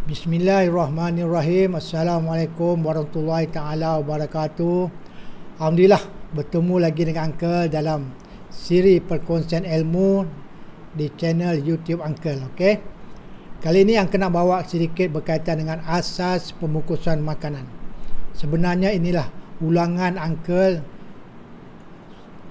Bismillahirrahmanirrahim. Assalamualaikum warahmatullahi taala wabarakatuh. Alhamdulillah bertemu lagi dengan Uncle dalam siri perkongsian ilmu di channel YouTube Uncle. Okey. Kali ini Uncle nak bawa sedikit berkaitan dengan asas pembungkusan makanan. Sebenarnya inilah ulangan Uncle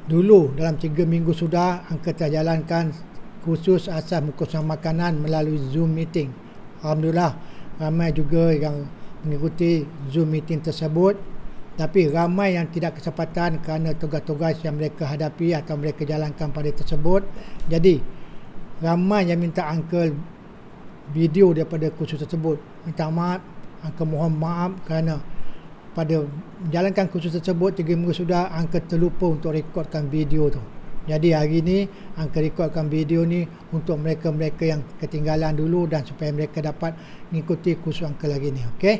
dulu dalam 3 minggu sudah Uncle telah jalankan khusus asas pembungkusan makanan melalui Zoom meeting. Alhamdulillah ramai juga yang mengikuti Zoom meeting tersebut, tapi ramai yang tidak kesempatan kerana tugas-tugas yang mereka hadapi atau mereka jalankan pada tersebut. Jadi ramai yang minta Uncle video daripada kursus tersebut. Minta maaf, Uncle mohon maaf kerana pada menjalankan kursus tersebut 3 minggu sudah Uncle terlupa untuk rekodkan video tu. Jadi hari ni Uncle rekodkan video ni untuk mereka-mereka yang ketinggalan dulu dan supaya mereka dapat mengikuti kursus Uncle lagi ni. Okey.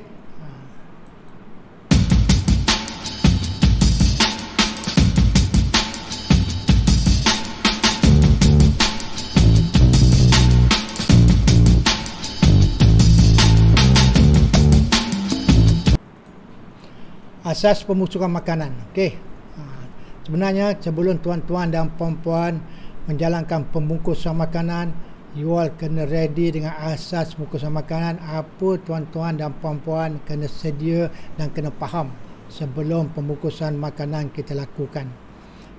Asas pembungkusan makanan. Okey. Sebenarnya sebelum tuan-tuan dan puan-puan menjalankan pembungkusan makanan, you all kena ready dengan asas pembungkusan makanan. Apa tuan-tuan dan puan-puan kena sedia dan kena faham sebelum pembungkusan makanan kita lakukan.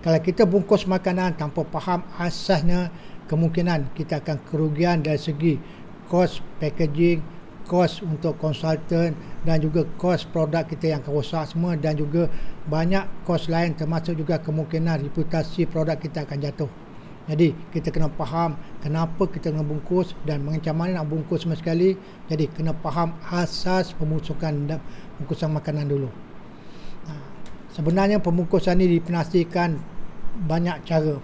Kalau kita bungkus makanan tanpa faham asasnya, kemungkinan kita akan kerugian dari segi kos packaging, kos untuk konsultan dan juga kos produk kita yang akan rosak semua, dan juga banyak kos lain termasuk juga kemungkinan reputasi produk kita akan jatuh. Jadi kita kena faham kenapa kita kena bungkus dan macam mana nak bungkus sama sekali. Jadi kena faham asas pembungkusan makanan dulu. Sebenarnya pembungkusan ini dipenasikan banyak cara.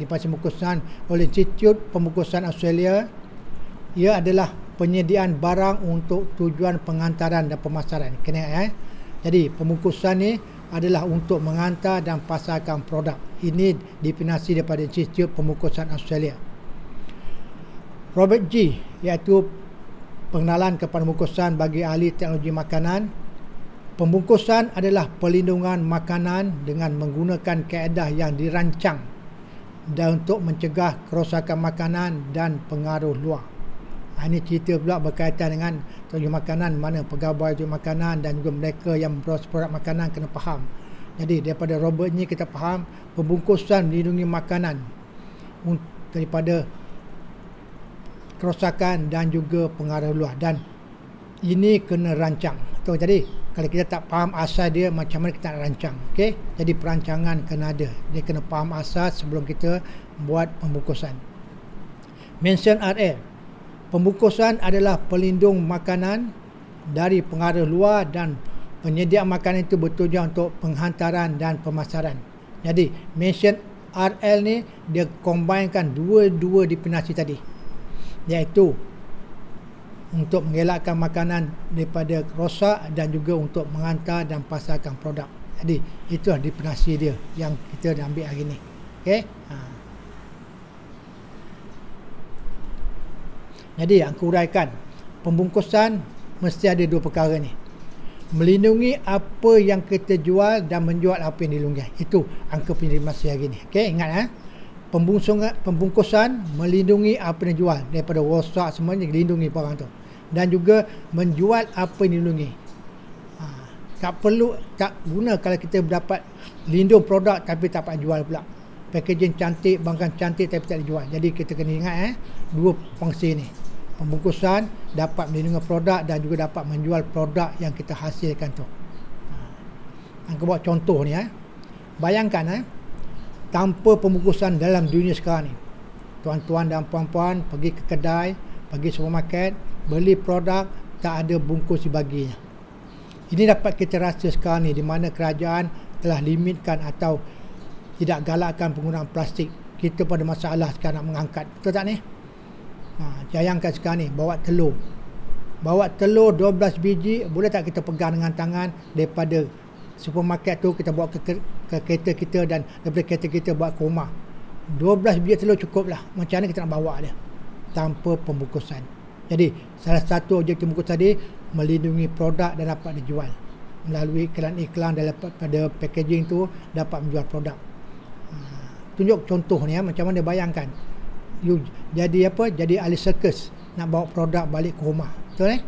Dipenasi pembungkusan oleh Institut Pembungkusan Australia. Ia adalah penyediaan barang untuk tujuan penghantaran dan pemasaran. Kena Jadi pembungkusan ni adalah untuk menghantar dan pasarkan produk. Ini definisi daripada Institut Pembungkusan Australia. Robert G, iaitu pengenalan kepada pembungkusan bagi ahli teknologi makanan. Pembungkusan adalah perlindungan makanan dengan menggunakan kaedah yang dirancang dan untuk mencegah kerosakan makanan dan pengaruh luar. Ini cerita pula berkaitan dengan teknologi makanan, mana pegawai teknologi makanan dan juga mereka yang memproses produk makanan kena faham. Jadi daripada Robert ni kita faham pembungkusan melindungi makanan daripada kerosakan dan juga pengaruh luar, dan ini kena rancang. Jadi kalau kita tak faham asas dia, macam mana kita nak rancang. Okey, jadi perancangan kena ada. Dia kena faham asas sebelum kita buat pembungkusan. Mention RL. Pembungkusan adalah pelindung makanan dari pengaruh luar dan penyediaan makanan itu bertujuan untuk penghantaran dan pemasaran. Jadi mention RL ni dia combinekan dua definisi tadi, iaitu untuk mengelakkan makanan daripada rosak dan juga untuk menghantar dan pasarkan produk. Jadi itulah definisi dia yang kita ambil hari ni. Okey. Jadi aku uraikan, pembungkusan mesti ada dua perkara ni. Melindungi apa yang kita jual dan menjual apa yang dilindungi. Itu angka penyelesaian hari ni. Okey, ingat pembungkusan melindungi apa yang dijual daripada rosak semuanya, dilindungi barang tu. Dan juga menjual apa yang dilindungi. Tak guna kalau kita dapat lindung produk tapi tak dapat jual pula. Packaging cantik, barang cantik tapi tak dijual. Jadi kita kena ingat dua fungsi ni. Pembungkusan dapat melindungi produk dan juga dapat menjual produk yang kita hasilkan tu. Aku buat contoh ni. Bayangkan tanpa pembungkusan dalam dunia sekarang ni, tuan-tuan dan puan-puan pergi ke kedai, pergi supermarket, beli produk tak ada bungkus dibaginya. Ini dapat kita rasa sekarang ni, di mana kerajaan telah limitkan atau tidak galakkan penggunaan plastik. Kita pada masalah sekarang nak mengangkat. Betul tak ni? Bayangkan sekarang ni bawa telur 12 biji, boleh tak kita pegang dengan tangan daripada supermarket tu, kita bawa ke kereta kita, dan daripada kereta kita bawa ke rumah. 12 biji telur cukup lah. Macam mana kita nak bawa dia tanpa pembungkusan? Jadi salah satu objektif bungkus tadi melindungi produk dan dapat dijual. Melalui iklan-iklan daripada packaging tu dapat menjual produk. Tunjuk contohnya macam mana, bayangkan you jadi apa, jadi ahli sirkus nak bawa produk balik ke rumah, betul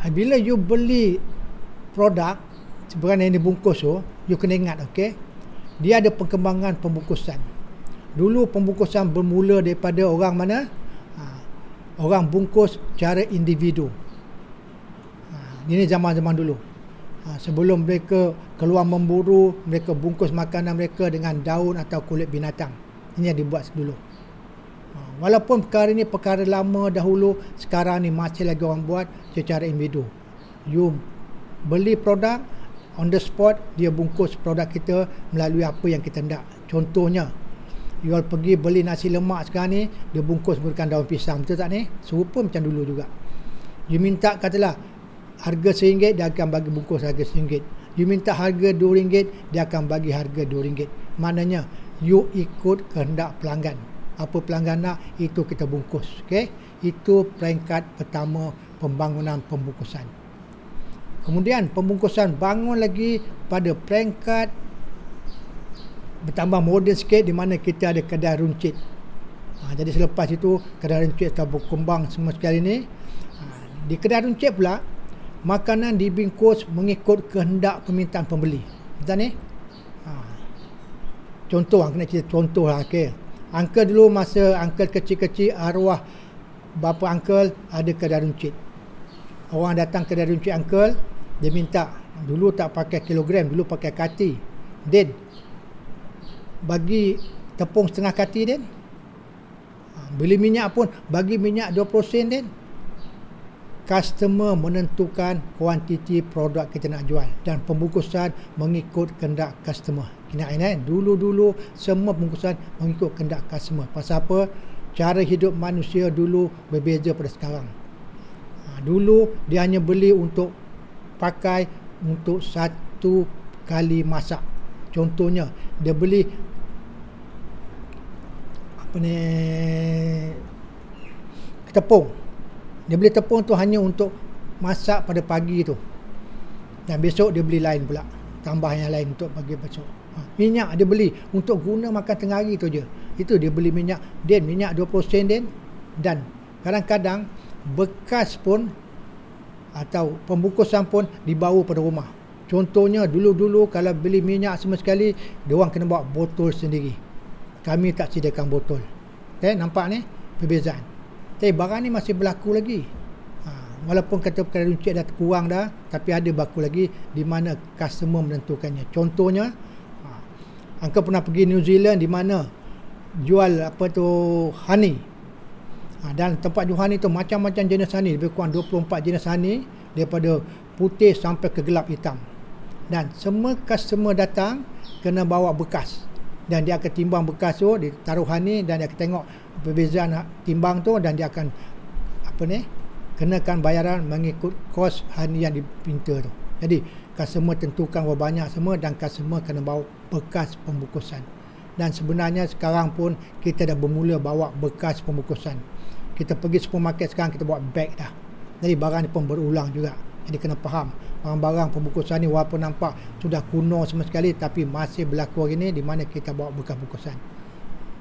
bila you beli produk sebenarnya yang dibungkus tu, you kena ingat, okey, dia ada perkembangan pembungkusan. Dulu pembungkusan bermula daripada orang mana? Orang bungkus cara individu. Ini zaman-zaman dulu. Sebelum mereka keluar memburu, mereka bungkus makanan mereka dengan daun atau kulit binatang. Ini yang dibuat dulu. Walaupun perkara ini perkara lama dahulu, sekarang ni masih lagi orang buat secara individu. You beli produk, on the spot dia bungkus produk kita melalui apa yang kita nak. Contohnya, you pergi beli nasi lemak sekarang ni, dia bungkus menggunakan daun pisang, betul tak ni? Serupa macam dulu juga. You minta katalah harga RM1, dia akan bagi bungkus harga RM1. You minta harga RM2, dia akan bagi harga RM2. Maknanya you ikut kehendak pelanggan. Apa pelanggan nak, itu kita bungkus. Okay? Itu peringkat pertama pembangunan pembungkusan. Kemudian pembungkusan bangun lagi pada peringkat bertambah moden sikit, di mana kita ada kedai runcit. Jadi selepas itu kedai runcit telah berkembang semua sekali ni. Di kedai runcit pula, makanan dibungkus mengikut kehendak permintaan pembeli. Betul ni? Contoh, kena cerita contoh lah. Okay. Uncle dulu masa uncle kecil-kecil, arwah bapa uncle ada kedai runcit. Orang datang kedai runcit uncle, dia minta, dulu tak pakai kilogram, dulu pakai kati. Din, bagi tepung setengah kati, Din. Beli minyak pun bagi minyak 20 sen, Din. Customer menentukan kuantiti produk kita nak jual, dan pembungkusan mengikut kehendak customer. Kena ingat, dulu-dulu semua pembungkusan mengikut kehendak customer. Pasal apa? Cara hidup manusia dulu berbeza pada sekarang. Dulu dia hanya beli untuk pakai untuk satu kali masak. Contohnya, dia beli tepung. Dia beli tepung tu hanya untuk masak pada pagi tu, dan besok dia beli lain pula, tambah yang lain untuk pagi besok. Minyak dia beli untuk guna makan tengah hari tu je. Itu dia beli minyak. Dan minyak 20 sen, Den. Dan kadang-kadang bekas pun atau pembungkusan pun dibawa pada rumah. Contohnya dulu-dulu kalau beli minyak semua sekali, diorang kena bawa botol sendiri. Kami tak sediakan botol. Nampak ni perbezaan. Tapi barang ni masih berlaku lagi. Walaupun kata kedai runcit dah kurang dah, tapi ada berlaku lagi di mana customer menentukannya. Contohnya, Uncle pernah pergi New Zealand di mana jual honey. Dan tempat jual honey tu macam-macam jenis honey, lebih kurang 24 jenis honey, daripada putih sampai ke gelap hitam. Dan semua customer datang kena bawa bekas, dan dia akan timbang bekas tu, dia taruh honey, dan dia akan tengok perbezaan timbang tu, dan dia akan kenakan bayaran mengikut kos honey yang dipinta tu. Jadi customer tentukan berapa banyak semua, dan customer kena bawa bekas pembungkusan. Dan sebenarnya sekarang pun kita dah bermula bawa bekas pembungkusan. Kita pergi supermarket sekarang, kita bawa beg dah. Jadi barang ni pun berulang juga. Jadi kena faham, barang-barang pembungkusan ni walaupun nampak sudah kuno semua sekali, tapi masih berlaku hari ni di mana kita bawa bekas pembungkusan.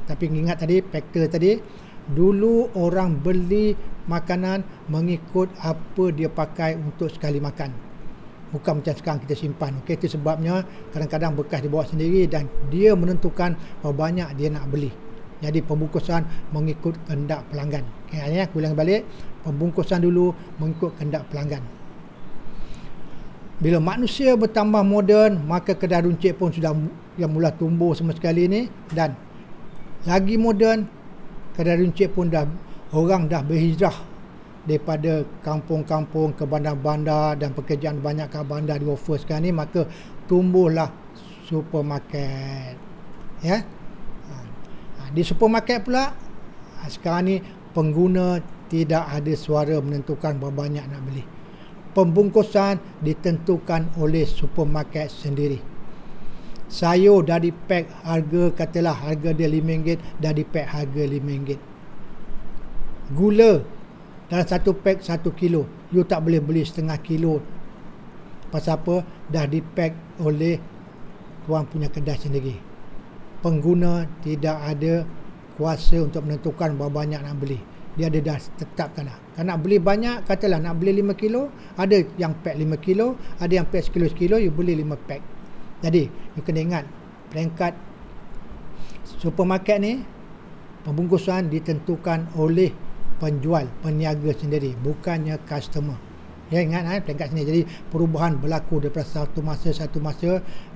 Tapi ingat tadi, faktor tadi, dulu orang beli makanan mengikut apa dia pakai untuk sekali makan. Bukan macam sekarang kita simpan. Okey, itu sebabnya kadang-kadang bekas dibawa sendiri, dan dia menentukan berapa banyak dia nak beli. Jadi pembungkusan mengikut kehendak pelanggan. Okey, aku ulang balik, pembungkusan dulu mengikut kehendak pelanggan. Bila manusia bertambah moden, maka kedai runcit pun sudah yang mula tumbuh semua sekali ni, dan lagi moden, kedai runcit pun orang dah berhijrah daripada kampung-kampung ke bandar-bandar, dan pekerjaan banyak kat bandar di offer sekarang ni, maka tumbuhlah supermarket. Ya. Di supermarket pula, sekarang ni pengguna tidak ada suara menentukan berapa banyak nak beli. Pembungkusan ditentukan oleh supermarket sendiri. Sayur dah dipack harga, katalah harga dia RM5, dah dipack harga RM5. Gula dalam satu pack 1 kilo, you tak boleh beli setengah kilo. Pasal apa? Dah dipack oleh tuan punya kedai sendiri. Pengguna tidak ada kuasa untuk menentukan berapa banyak nak beli. Dia ada dah tetapkan dah. Kalau nak beli banyak, katalah nak beli 5 kilo, ada yang pack 5 kilo, ada yang pack sekilo-sekilo, you beli 5 pack. Jadi, you kena ingat, peringkat supermarket ni, pembungkusan ditentukan oleh penjual, peniaga sendiri, bukannya customer. Ya, ingat peringkat sini. Jadi perubahan berlaku daripada satu masa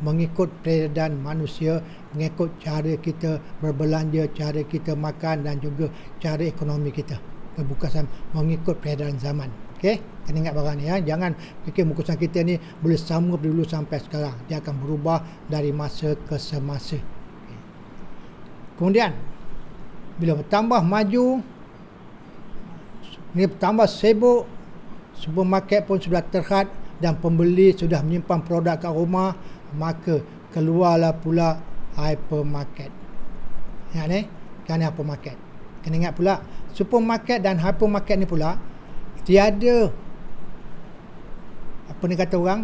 mengikut peredaran manusia, mengikut cara kita berbelanja, cara kita makan dan juga cara ekonomi kita. Bukan mengikut peredaran zaman. Okey, kena ingat barang ni ya. Jangan fikir bungkusan kita ni boleh sama dulu sampai sekarang. Dia akan berubah dari masa ke semasa. Okay. Kemudian bila bertambah maju, ni bertambah sibuk, supermarket pun sudah terhad dan pembeli sudah menyimpan produk kat rumah, maka keluarlah pula hypermarket. Ingat ni, kan hypermarket. Kena ingat pula, supermarket dan hypermarket ni pula tiada, apa ni kata orang,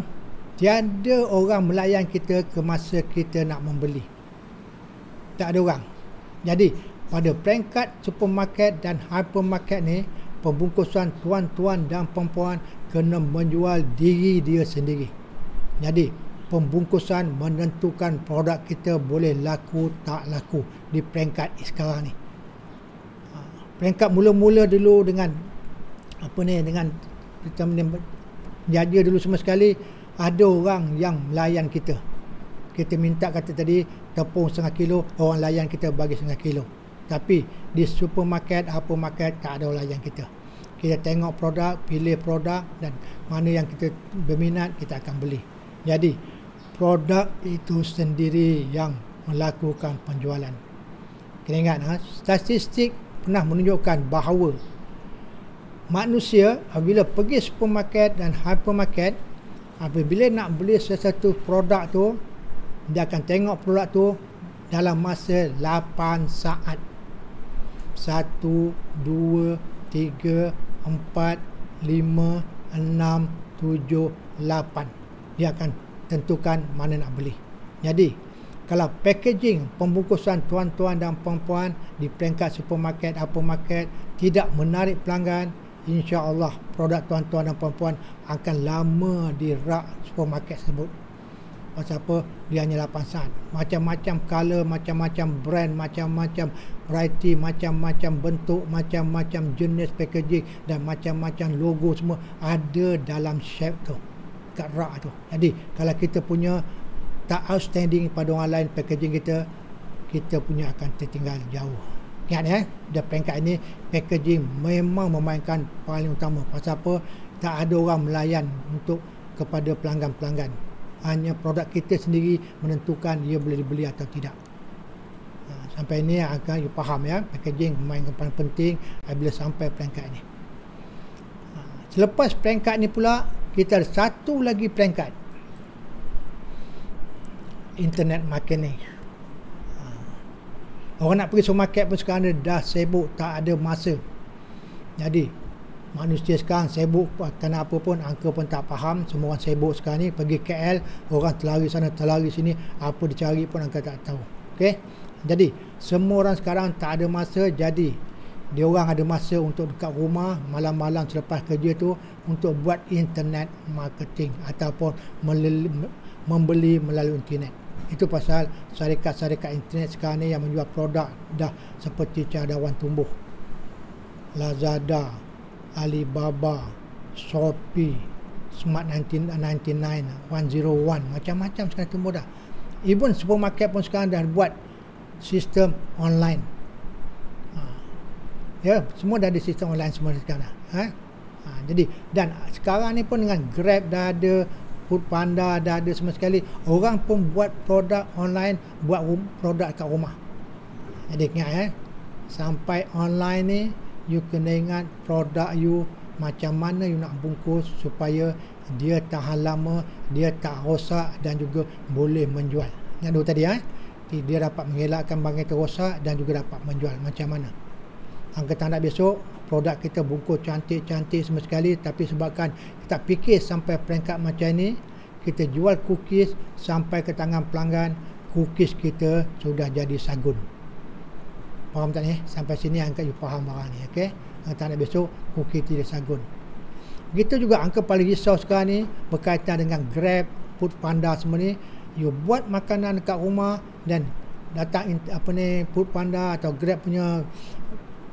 tiada orang melayan kita ke masa kita nak membeli. Tak ada orang. Jadi pada peringkat supermarket dan hypermarket ni, pembungkusan tuan-tuan dan perempuan kena menjual diri dia sendiri. Jadi pembungkusan menentukan produk kita boleh laku tak laku di peringkat sekarang ni. Peringkat mula-mula dulu dengan apa ni, dengan macam ni jaja dulu semua sekali, ada orang yang melayan kita. Kita minta kata tadi tepung setengah kilo, orang layan kita bagi setengah kilo. Tapi di supermarket, hypermarket tak ada orang layan kita. Kita tengok produk, pilih produk dan mana yang kita berminat, kita akan beli. Jadi produk itu sendiri yang melakukan penjualan. Kena ingat, statistik pernah menunjukkan bahawa manusia apabila pergi supermarket dan hypermarket, apabila nak beli sesuatu produk tu, dia akan tengok produk tu dalam masa 8 saat. 1, 2, 3, 4, 5, 6, 7, 8. Dia akan tentukan mana nak beli. Jadi kalau packaging pembungkusan tuan-tuan dan perempuan di peringkat supermarket, hypermarket tidak menarik pelanggan, insya-Allah produk tuan-tuan dan perempuan akan lama di rak supermarket tersebut. Pasal apa? Dia hanya 8 saat. Macam-macam color, macam-macam brand, macam-macam variety, macam-macam bentuk, macam-macam jenis packaging dan macam-macam logo semua ada dalam shelf tu, kat rak tu. Jadi kalau kita punya tak outstanding pada orang lain packaging kita, kita punya akan tertinggal jauh. Ingat ya, di peringkat ini packaging memang memainkan paling utama. Pasal apa? Tak ada orang melayan untuk kepada pelanggan-pelanggan. Hanya produk kita sendiri menentukan ia boleh dibeli atau tidak. Sampai ini akan you faham ya, packaging memainkan peran penting apabila sampai peringkat ini. Selepas peringkat ini pula, kita ada satu lagi peringkat, internet marketing. Orang nak pergi supermarket pun sekarang dah sibuk, tak ada masa. Jadi manusia sekarang sibuk kerana apa pun, angka pun tak faham. Semua orang sibuk sekarang ni. Pergi KL, orang terlari sana, terlari sini. Apa dicari pun angka tak tahu. Okey. Jadi, semua orang sekarang tak ada masa. Jadi, dia orang ada masa untuk dekat rumah, malam-malam selepas kerja tu, untuk buat internet marketing ataupun membeli melalui internet. Itu pasal syarikat-syarikat internet sekarang ni yang menjual produk dah seperti cadawan tumbuh. Lazada, Alibaba, Shopee, Smart 99, 101, macam-macam sekarang tumbuh dah. Even supermarket pun sekarang dah buat sistem online. Ya, semua dah ada sistem online semua sekarang. Jadi dan sekarang ni pun dengan Grab dah ada, Foodpanda dah ada semua sekali. Orang pun buat produk online, buat produk kat rumah. Jadi ingat sampai online ni, you kena ingat produk you macam mana you nak bungkus supaya dia tahan lama, dia tak rosak dan juga boleh menjual. Yang dua tadi dia dapat mengelakkan barang kita rosak dan juga dapat menjual. Macam mana? Angkatan nak besok produk kita bungkus cantik-cantik semua sekali, tapi sebabkan kita fikir sampai peringkat macam ni, kita jual cookies sampai ke tangan pelanggan, cookies kita sudah jadi sagun. Faham tak ni? Sampai sini angkat you faham barang ni, okey? Angkatan nak besok cookies tidak sagun. Begitu juga angka paling risau sekarang ni berkaitan dengan Grab, Food Panda semua ni. You buat makanan dekat rumah dan datang Food Panda atau Grab punya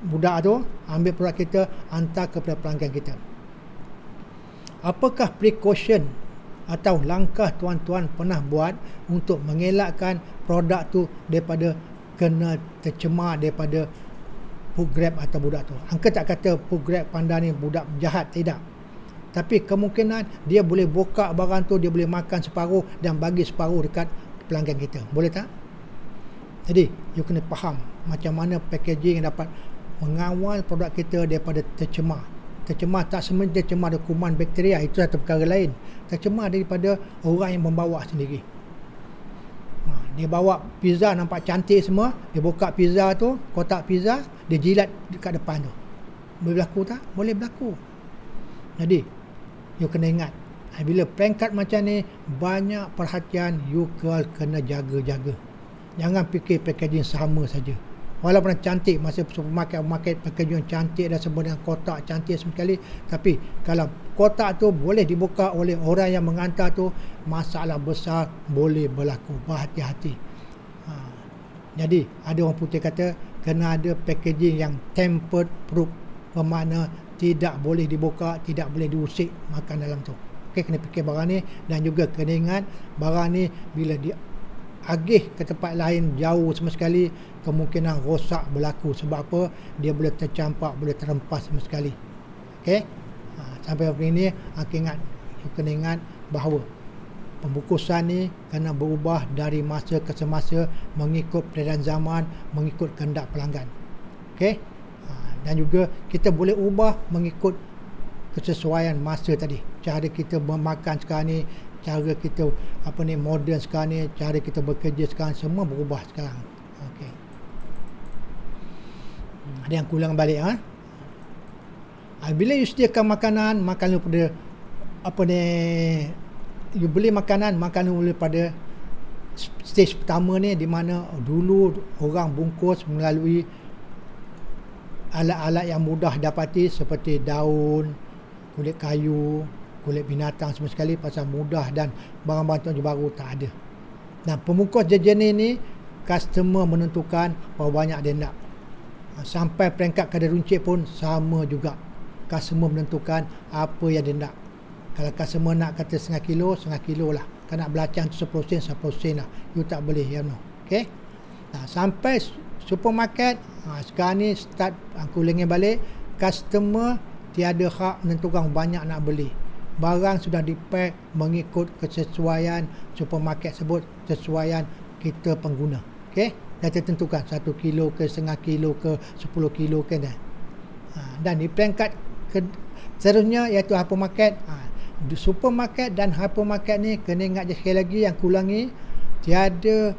budak tu ambil produk kita, hantar kepada pelanggan kita. Apakah precaution atau langkah tuan-tuan pernah buat untuk mengelakkan produk tu daripada kena tercemar daripada Food Grab atau budak tu? Angka tak kata Food Grab Panda ni budak jahat, tidak. Tapi kemungkinan dia boleh buka barang tu, dia boleh makan separuh dan bagi separuh dekat pelanggan kita. Boleh tak? Jadi, you kena faham macam mana packaging yang dapat mengawal produk kita daripada tercemar. Tercemar tak semestinya tercemar dari kuman bakteria, itu satu perkara lain. Tercemar daripada orang yang membawa sendiri. Dia bawa pizza nampak cantik semua, dia buka pizza tu, kotak pizza, dia jilat dekat depan tu. Boleh berlaku tak? Boleh berlaku. Jadi, you kena ingat, bila peringkat macam ni, banyak perhatian you kena jaga-jaga. Jangan fikir packaging sama saja. Walaupun cantik, masa supermarket packaging cantik dan semua dengan kotak cantik sekali, tapi kalau kotak tu boleh dibuka oleh orang yang menghantar tu, masalah besar boleh berlaku. Berhati-hati. Jadi ada orang putih kata kena ada packaging yang tamper proof, bermakna tidak boleh dibuka, tidak boleh diusik makan dalam tu. Okey, kena fikir barang ni, dan juga kena ingat barang ni bila agih ke tempat lain jauh sama sekali, kemungkinan rosak berlaku. Sebab apa? Dia boleh tercampak, boleh terempas sama sekali. Okey, sampai hari ini kena ingat bahawa pembungkusan ni kena berubah dari masa ke semasa mengikut peredaran zaman, mengikut kehendak pelanggan. Okey, dan juga kita boleh ubah mengikut kesesuaian masa tadi. Cara kita memakan sekarang ni, cara kita moden sekarang ni, cara kita bekerja sekarang, semua berubah sekarang. Okey. Ada yang kulang balik bila you sediakan makanan daripada you beli makanan daripada stage pertama ni, di mana dulu orang bungkus melalui alat-alat yang mudah dapati seperti daun, kulit kayu, kulit binatang semua sekali, pasal mudah dan barang-barang tu baru tak ada. Dan pembungkus jenis ni customer menentukan berapa banyak dia nak. Sampai peringkat kadar runcit pun sama juga. Customer menentukan apa yang dia nak. Kalau customer nak kata setengah kilo lah. Kalau nak belacan tu 10 sen lah. You tak boleh, okay? Sampai supermarket, sekarang ni start aku ulangi balik, customer tiada hak menentukan banyak nak beli. Barang sudah dipack mengikut kesesuaian supermarket sebut, kesesuaian kita pengguna. Okey, dah tertentukan 1 kilo ke setengah kilo ke 10 kilo ke dah. Dan di peringkat seterusnya iaitu hypermarket. Di supermarket dan hypermarket ni kena ingat je sekali lagi, yang kulangi, tiada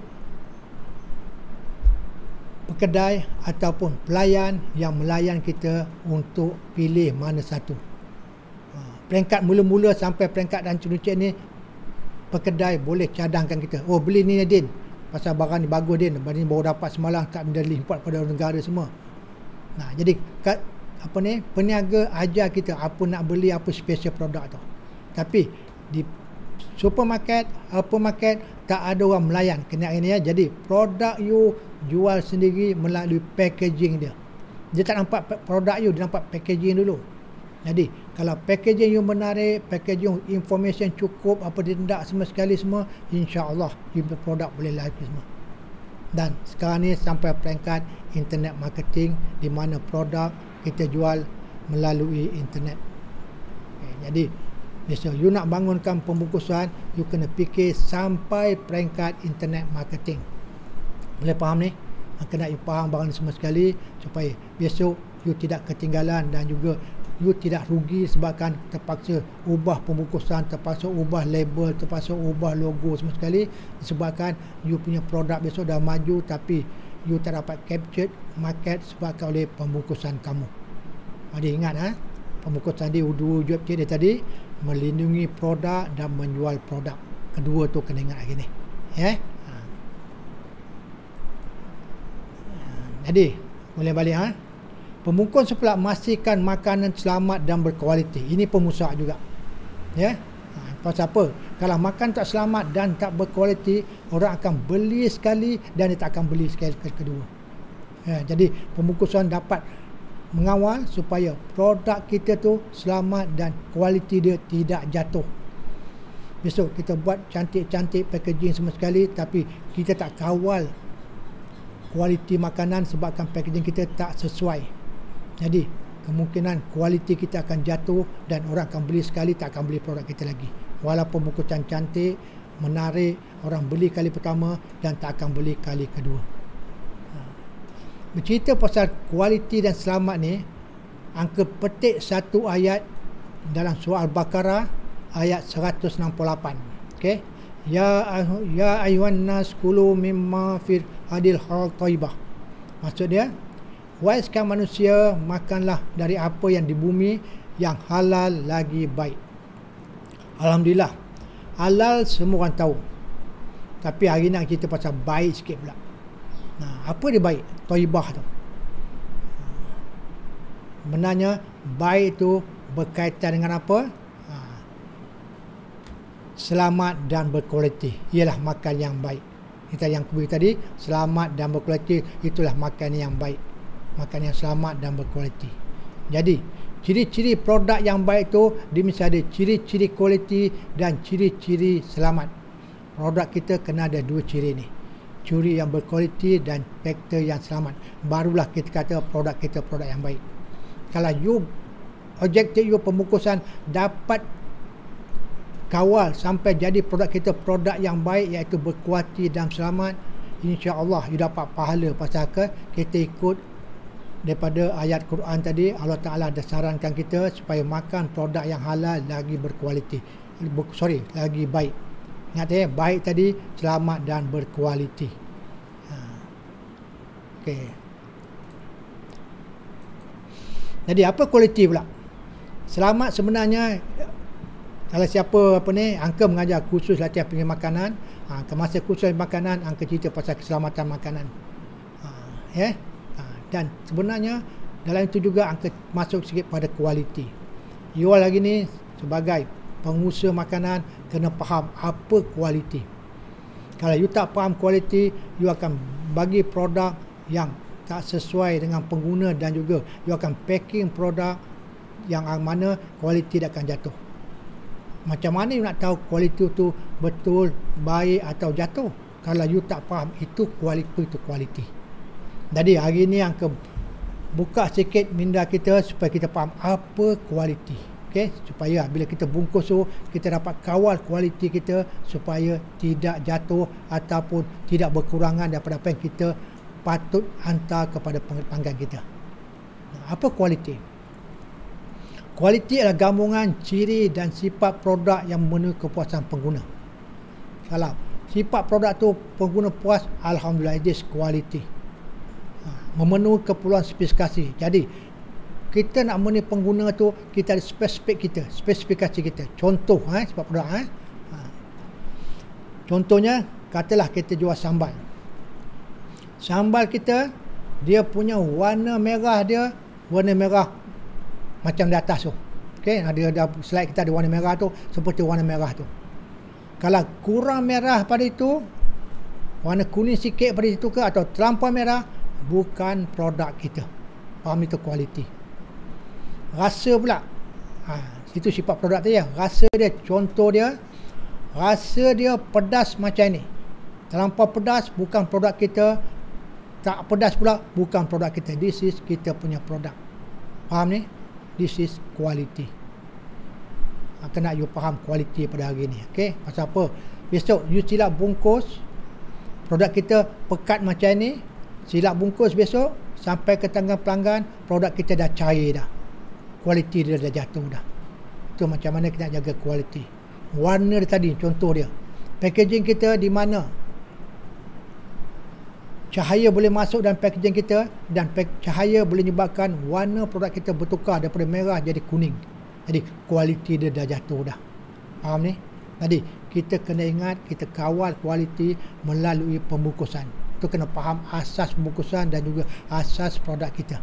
pekedai ataupun pelayan yang melayan kita untuk pilih mana satu. Peringkat mula-mula sampai peringkat dan cuncit ni, pekedai boleh cadangkan kita, oh beli ni Din, pasal barang ni bagus Din, barang ni baru dapat semalam, tak medali import pada negara semua. Jadi peniaga ajar kita apa nak beli, apa special produk tu. Tapi di supermarket, hypermarket tak ada orang melayan kena ini ya. Jadi produk you jual sendiri melalui packaging dia. Dia tak nampak produk you, dia nampak packaging dulu. Jadi kalau packaging you menarik, packaging information cukup, apa dia tidak semua sekali semua, insya-Allah you produk boleh laku semua. Dan sekarang ni sampai peringkat internet marketing, di mana produk kita jual melalui internet. Jadi biasa you nak bangunkan pembungkusan, you kena fikir sampai peringkat internet marketing. Boleh faham ni? Kena you faham barang ni semua sekali supaya besok you tidak ketinggalan dan juga you tidak rugi sebabkan terpaksa ubah pembungkusan, terpaksa ubah label, terpaksa ubah logo semua sekali disebabkan you punya produk besok dah maju tapi you tak dapat capture market sebabkan oleh pembungkusan kamu. Jadi ingat pembungkusan dia wujud dia tadi melindungi produk dan menjual produk. Kedua tu kena ingat lagi ni. Jadi boleh balik pembungkus pula memastikan makanan selamat dan berkualiti. Ini pemusak juga. Pasal apa? Kalau makan tak selamat dan tak berkualiti, orang akan beli sekali dan dia tak akan beli sekali kedua. Jadi pembungkusan dapat mengawal supaya produk kita tu selamat dan kualiti dia tidak jatuh. Besok kita buat cantik-cantik packaging semua sekali tapi kita tak kawal kualiti makanan sebabkan packaging kita tak sesuai. Jadi kemungkinan kualiti kita akan jatuh dan orang akan beli sekali tak akan beli produk kita lagi. Walaupun pembungkusan cantik, menarik, orang beli kali pertama dan tak akan beli kali kedua. Bercerita pasal kualiti dan selamat ni, angka petik satu ayat dalam surah Al-Baqarah ayat 168. Okey. Ya ayuhan nas kulu mimma fil hadil hal thayyibah. Maksud dia, wahai sekalian manusia, makanlah dari apa yang di bumi yang halal lagi baik. Alhamdulillah, halal semua orang tahu. Tapi hari ni kita pasal baik sikit pula. Apa dia baik? Thayyibah tu. Sebenarnya baik tu berkaitan dengan apa? Selamat dan berkualiti. Ialah makan yang baik. Kita yang kubur tadi, selamat dan berkualiti, itulah makan yang baik. Makan yang selamat dan berkualiti. Jadi ciri-ciri produk yang baik tu dia mesti ada ciri-ciri kualiti dan ciri-ciri selamat. Produk kita kena ada dua ciri ni, ciri yang berkualiti dan faktor yang selamat. Barulah kita kata produk kita produk yang baik. Kalau you objektif you pembungkusan dapat kawal sampai jadi produk kita produk yang baik iaitu berkualiti dan selamat, insya-Allah you dapat pahala. Pasal kita ikut daripada ayat Quran tadi, Allah Ta'ala ada sarankan kita supaya makan produk yang halal lagi berkualiti. Lagi baik. Ingat baik tadi, selamat dan berkualiti. Okey. Jadi apa kualiti pula? Selamat sebenarnya, kalau siapa angka mengajar khusus latihan pengen makanan, masa khusus makanan, angka cerita pasal keselamatan makanan. Dan sebenarnya dalam itu juga angka masuk sikit pada kualiti. You lagi ni sebagai pengusaha makanan kena faham apa kualiti. Kalau you tak faham kualiti, you akan bagi produk yang tak sesuai dengan pengguna dan juga you akan packing produk yang mana kualiti dia akan jatuh. Macam mana you nak tahu kualiti tu betul, baik atau jatuh? Kalau you tak faham itu kualiti. Jadi hari ni angka buka sikit minda kita supaya kita faham apa kualiti. Okey, supaya bila kita bungkus tu kita dapat kawal kualiti kita supaya tidak jatuh ataupun tidak berkurangan daripada apa yang kita patut hantar kepada pelanggan kita. Apa kualiti? Kualiti adalah gabungan ciri dan sifat produk yang memenuhi kepuasan pengguna. Kalau sifat produk tu pengguna puas, alhamdulillah, it is quality. Memenuhi keperluan spesifikasi. Jadi kita nak memenuhi pengguna tu, kita ada spesifikasi kita. Contoh sifat produk. Contohnya katalah kita jual sambal. Sambal kita dia punya warna merah, dia warna merah macam di atas tu. Okey, ada slide kita ada warna merah tu seperti warna merah tu. Kalau kurang merah pada itu, warna kuning sikit pada itu ke atau terlampau merah, bukan produk kita. Faham itu kualiti. Rasa pula, itu sifat produk tu ya. Rasa dia, contoh dia, rasa dia pedas macam ni. Terlampau pedas bukan produk kita. Tak pedas pula bukan produk kita. This is kita punya produk. Faham ni? This is quality. Kena you faham kualiti pada hari ni. Okey, pasal apa? Besok you silap bungkus produk kita pekat macam ni, silap bungkus besok sampai ke tangan pelanggan, produk kita dah cair dah, kualiti dia dah jatuh dah. Itu macam mana kita nak jaga kualiti. Warna dia tadi, contoh dia, packaging kita di mana cahaya boleh masuk dalam packaging kita, dan cahaya boleh menyebabkan warna produk kita bertukar daripada merah jadi kuning. Jadi kualiti dia dah jatuh dah. Faham ni? Jadi kita kena ingat, kita kawal kualiti melalui pembungkusan. Itu kena faham asas pembungkusan dan juga asas produk kita.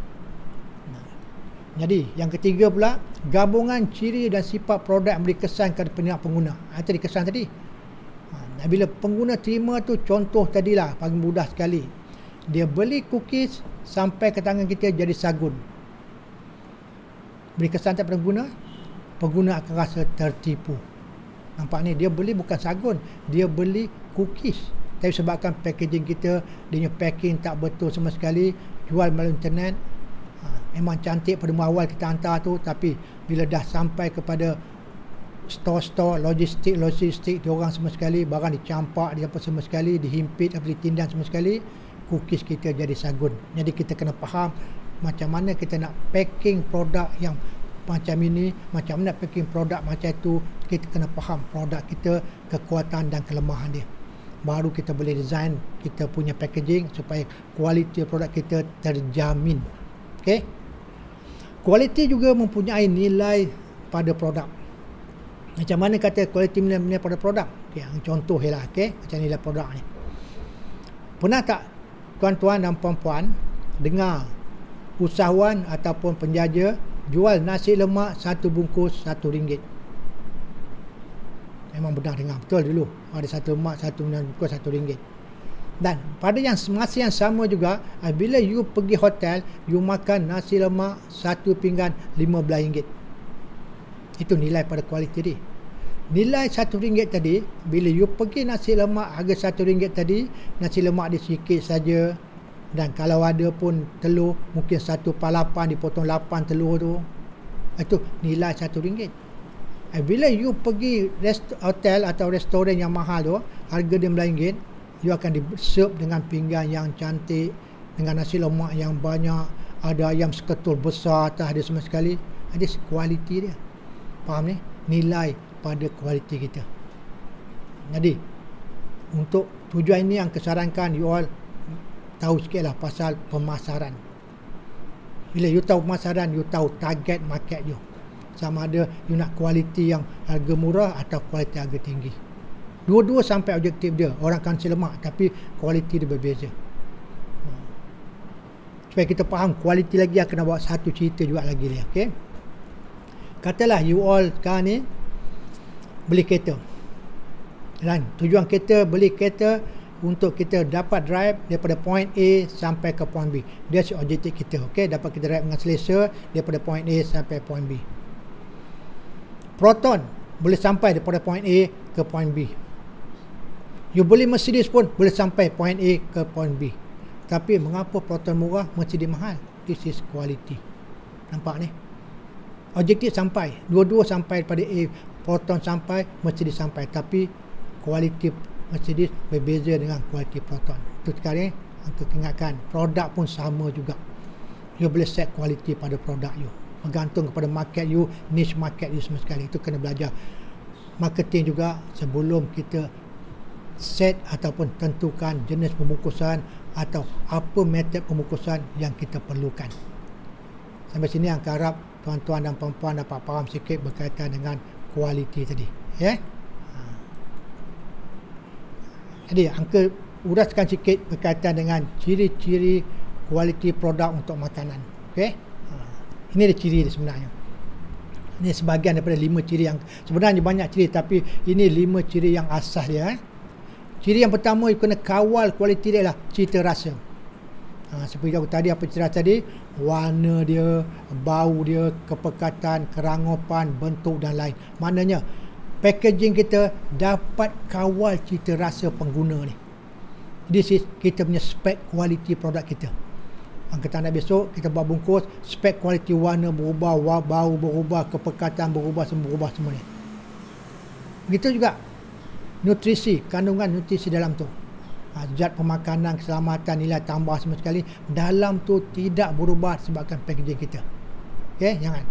Jadi yang ketiga pula, gabungan ciri dan sifat produk yang beri kesan kepada pihak pengguna. Itu dikesan tadi. Bila pengguna terima tu, contoh tadilah paling mudah sekali. Dia beli cookies sampai ke tangan kita jadi sagun. Beri kesan tak pada pengguna? Pengguna akan rasa tertipu. Nampak ni, dia beli bukan sagun, dia beli cookies. Tapi sebabkan packaging kita, dia punya packing tak betul sama sekali, jual melalui internet, memang cantik pada awal kita hantar tu, tapi bila dah sampai kepada store-store, logistik diorang sama sekali, barang dicampak, dia apa sama sekali, dihimpit atau ditindan sama sekali, cookies kita jadi sagun. Jadi kita kena faham macam mana kita nak packing produk yang macam ini, macam mana packing produk macam itu. Kita kena faham produk kita, kekuatan dan kelemahan dia. Baru kita boleh design kita punya packaging supaya kualiti produk kita terjamin. Okey. Kualiti juga mempunyai nilai pada produk. Macam mana kata kualiti nilai pada produk? Okay, contoh lah, okay? Macam nilai produk ni. Pernah tak tuan-tuan dan puan-puan dengar usahawan ataupun penjaja jual nasi lemak satu bungkus RM1? Memang benar dengar, betul dulu. Ada satu lemak, satu bungkus RM1. Dan pada masa yang sama juga, bila you pergi hotel, you makan nasi lemak satu pinggan RM15. Itu nilai pada kualiti dia. Nilai RM1 tadi, bila you pergi nasi lemak harga RM1 tadi, nasi lemak dia sikit saja, dan kalau ada pun telur, mungkin 1/8 dipotong 8 telur tu. Itu nilai RM1. Bila you pergi hotel atau restoran yang mahal tu, harga dia RM9, you akan di-serve dengan pinggan yang cantik, dengan nasi lemak yang banyak, ada ayam seketul besar atas dia sama sekali. Ada kualiti dia. Faham ni? Nilai pada kualiti kita. Jadi untuk tujuan ini yang kesarankan you all tahu sikit lah pasal pemasaran. Bila you tahu pemasaran, you tahu target market you. Sama ada you nak kualiti yang harga murah atau kualiti harga tinggi. Dua-dua sampai objektif dia. Orang kan lemak tapi kualiti dia berbeza. Supaya kita faham kualiti lagi, akan nak bawa satu cerita juga lagi dia. Okay? Katalah you all sekarang ni beli kereta, dan tujuan kita beli kereta untuk kita dapat drive daripada point A sampai ke point B. Dia objektif kita. Okay? Dapat kita drive dengan selesa daripada point A sampai point B. Proton boleh sampai daripada point A ke point B. You beli Mercedes pun boleh sampai point A ke point B. Tapi mengapa Proton murah, Mercedes mahal? This is quality. Nampak ni? Objektif sampai, dua-dua sampai pada A. Proton sampai, Mercedes sampai. Tapi kualiti Mercedes berbeza dengan kualiti Proton. Itu sekarang untuk ingatkan, produk pun sama juga. You boleh set kualiti pada produk you, bergantung kepada market you, niche market you semua sekali. Itu kena belajar marketing juga sebelum kita set ataupun tentukan jenis pembungkusan atau apa metod pembungkusan yang kita perlukan. Sampai sini angka harap tuan-tuan dan puan-puan dapat faham sikit berkaitan dengan kualiti tadi. Ya. Jadi angka uraskan sikit berkaitan dengan ciri-ciri kualiti produk untuk makanan. Okey. Ini dia ciri dia sebenarnya. Ini sebahagian daripada 5 ciri yang sebenarnya banyak ciri, tapi ini 5 ciri yang asas dia. Ciri yang pertama, you kena kawal kualiti dia lah cita rasa. Seperti aku tadi, apa cita rasa tadi? Warna dia, bau dia, kepekatan, kerangupan, bentuk dan lain. Maknanya packaging kita dapat kawal cita rasa pengguna ni. This is kita punya spek kualiti produk kita. Angkatan nak besok kita buat bungkus, spek kualiti warna berubah, bau berubah, kepekatan berubah, semua ni. Begitu juga nutrisi, kandungan nutrisi dalam tu. zat pemakanan, keselamatan, nilai tambah sama sekali. Dalam tu tidak berubah sebabkan packaging kita. Okey, jangan.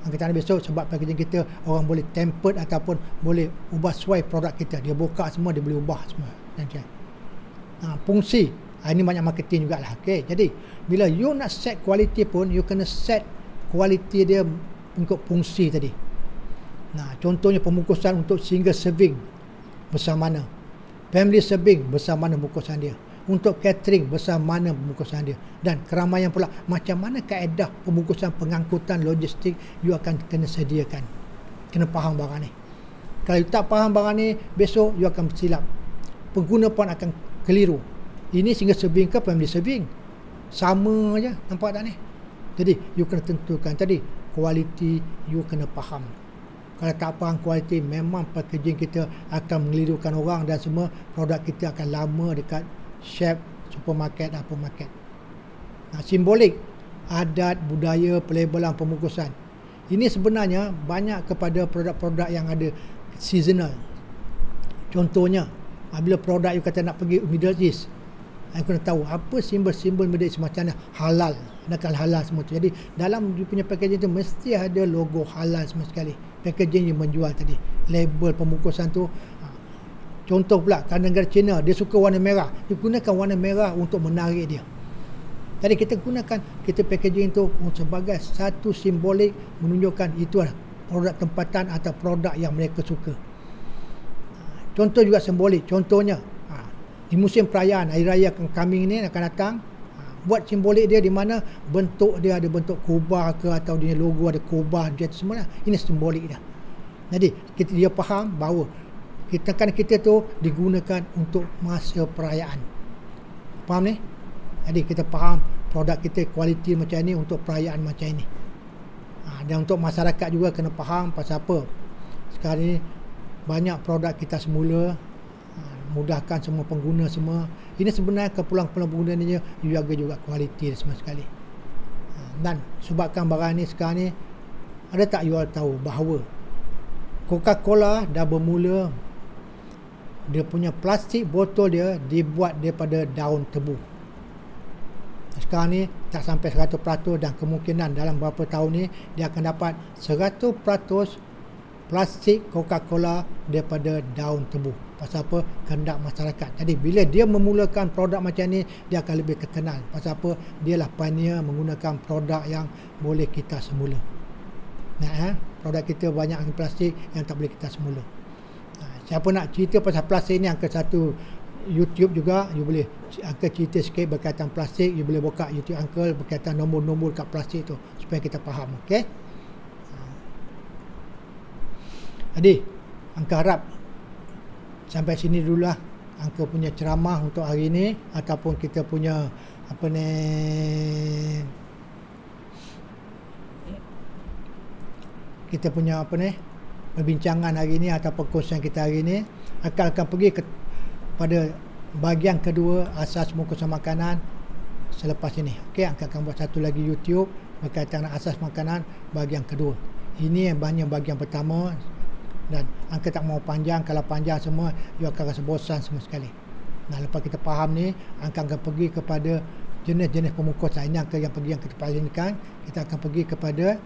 Kita ada besok sebab packaging kita orang boleh tempered ataupun boleh ubah sesuai produk kita. Dia buka semua, dia boleh ubah semua. Fungsi. Ini banyak marketing jugalah. Okey, jadi bila you nak set quality pun, you kena set quality dia untuk fungsi tadi. Contohnya pembungkusan untuk single serving besar mana, family serving besar mana bungkusan dia, untuk catering besar mana pembungkusan dia, dan keramaian pula macam mana kaedah pembungkusan, pengangkutan, logistik you akan kena sediakan. Kena faham barang ni. Kalau you tak faham barang ni, besok you akan silap, pengguna pun akan keliru. Ini single serving ke family serving, sama aja, nampak tak ni? Jadi you kena tentukan tadi kualiti, you kena faham. Kalau tak faham kualiti, memang packaging kita akan mengelirukan orang dan semua produk kita akan lama dekat shelf supermarket dan supermarket. Simbolik, adat, budaya, pelabelan, pembungkusan. Ini sebenarnya banyak kepada produk-produk yang ada seasonal. Contohnya, bila produk you kata nak pergi Middle East, you kena tahu apa simbol-simbol Middle East macam mana, halal, nakal halal semua tu. Jadi dalam dia punya packaging tu mesti ada logo halal semua sekali. Packaging yang menjual tadi, label pembungkusan tu. Contoh pula, kalau negara China dia suka warna merah, dia gunakan warna merah untuk menarik dia. Jadi kita gunakan kita packaging tu sebagai satu simbolik menunjukkan itu produk tempatan atau produk yang mereka suka. Contoh juga simbolik, contohnya di musim perayaan hari raya coming ni akan datang, buat simbolik dia di mana bentuk dia ada bentuk kubah ke, atau dia logo ada kubah dia semua. Ini simbolik dia. Jadi dia faham bahawa kita tu digunakan untuk masa perayaan. Faham ni? Jadi kita faham produk kita kualiti macam ni untuk perayaan macam ini. Dan untuk masyarakat juga kena faham pasal apa. Sekarang ni banyak produk kita semula mudahkan semua pengguna semua. Ini sebenarnya kepulang-pulang pengguna ni jaga juga kualiti semua sekali. Dan sebabkan barang ni sekarang ni, ada tak you all tahu bahawa Coca-Cola dah bermula dia punya plastik botol dia dibuat daripada daun tebu. Sekarang ni tak sampai 100% dan kemungkinan dalam beberapa tahun ni dia akan dapat 100% plastik Coca-Cola daripada daun tebu. Pasal apa? Kehendak masyarakat. Jadi bila dia memulakan produk macam ni, dia akan lebih terkenal. Pasal apa? Dia lah pioneer menggunakan produk yang boleh kita semula. Produk kita banyak plastik yang tak boleh kita semula. Siapa nak cerita pasal plastik ni, angkat satu YouTube juga, you boleh angkat cerita sikit berkaitan plastik. You boleh buka YouTube Uncle berkaitan nombor-nombor kat plastik tu supaya kita faham. Okey. Jadi Angka harap sampai sini dululah Angka punya ceramah untuk hari ni, ataupun kita punya perbincangan hari ni ataupun perkongsian kita hari ni akan pergi pada bahagian kedua, asas bungkusan makanan selepas ini. Okey, Angka akan buat satu lagi YouTube berkaitan dengan asas makanan bahagian kedua. Ini yang banyak bahagian pertama, dan Angka tak mau panjang. Kalau panjang semua, you akan rasa bosan semua sekali. Nah, lepas kita faham ni, Angka akan pergi kepada jenis-jenis pembungkusan. Ini Angka yang kita palingkan. Kita akan pergi kepada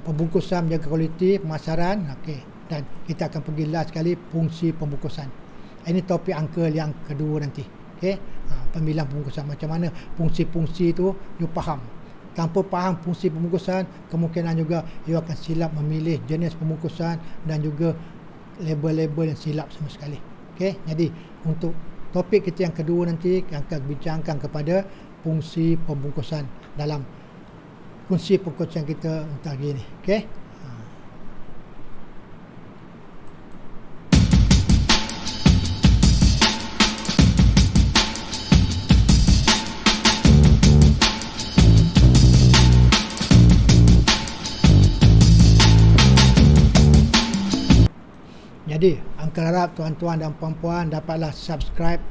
pembungkusan menjaga kualiti pemasaran. Okey, dan kita akan pergi last sekali fungsi pembungkusan. Ini topik Angka yang kedua nanti. Okey, pemilihan pembungkusan, macam mana fungsi-fungsi itu you faham. Tanpa faham fungsi pembungkusan, kemungkinan juga you akan silap memilih jenis pembungkusan dan juga label-label yang silap sama sekali. Okey, jadi untuk topik kita yang kedua nanti akan bincangkan kepada fungsi pembungkusan dalam fungsi pembungkusan kita untuk hari ini. Okey. Jadi, Uncle harap tuan-tuan dan puan-puan dapatlah subscribe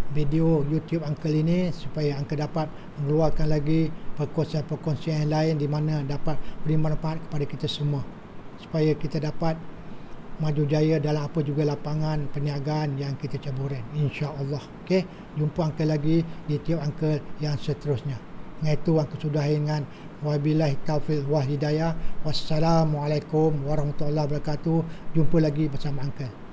video YouTube Uncle ini supaya Uncle dapat mengeluarkan lagi perkongsian-perkongsian yang lain di mana dapat beri manfaat kepada kita semua, supaya kita dapat maju jaya dalam apa juga lapangan perniagaan yang kita caburin, insya-Allah. Okey, jumpa Uncle lagi di tiap Uncle yang seterusnya. Dengan itu Uncle sudahi dengan wabillahi taufiq wal hidayah. Wassalamualaikum warahmatullahi wabarakatuh. Jumpa lagi bersama Uncle.